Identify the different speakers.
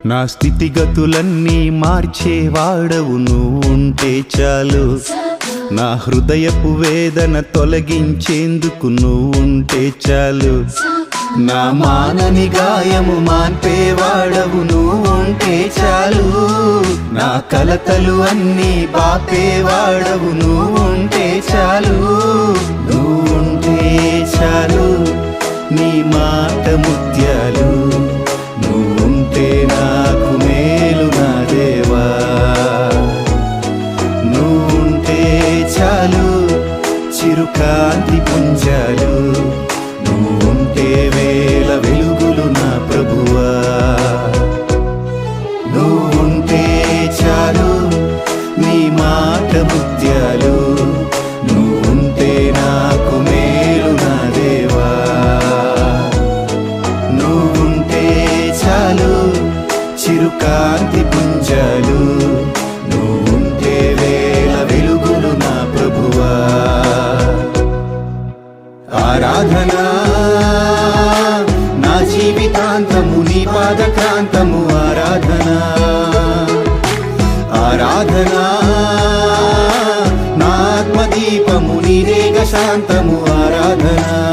Speaker 1: నా స్థితిగతులన్నీ మార్చేవాడవు నువ్వు ఉంటే చాలు. నా హృదయపు వేదన తొలగించేందుకు నువ్వు ఉంటే చాలు. నా మానని గాయము మాన్పేవాడవు నువ్వు ఉంటే చాలు. నా కలతలు అన్నీ బాపేవాడవు నువ్వు ఉంటే చాలు. నువ్వు ఉంటే చాలు, నీ మాట ముత్యాలు. నువ్వుంటే నాకు మేలు నా దేవా. నువ్వుంటే చాలు, చిరుకాంతి పుంజాలు. నువ్వుంటే వేల వెలుగులు నా ప్రభువా. నువ్వుంటే చాలు, నీ మాట ముత్యాలు. నువ్వుంటే నాకు మేలు నా దేవా. నువ్వుంటే చాలు, చిరుకాంతి పుంజాలు. నువ్వుంటే వేల వెలుగులు నా ప్రభువా. ఆరాధనా నా జీవితాంతము నీ పాదక్రాంతము. ఆరాధనా ఆరాధనా నా ఆత్మదీపము నీదేగ శాంతము. ఆరాధనా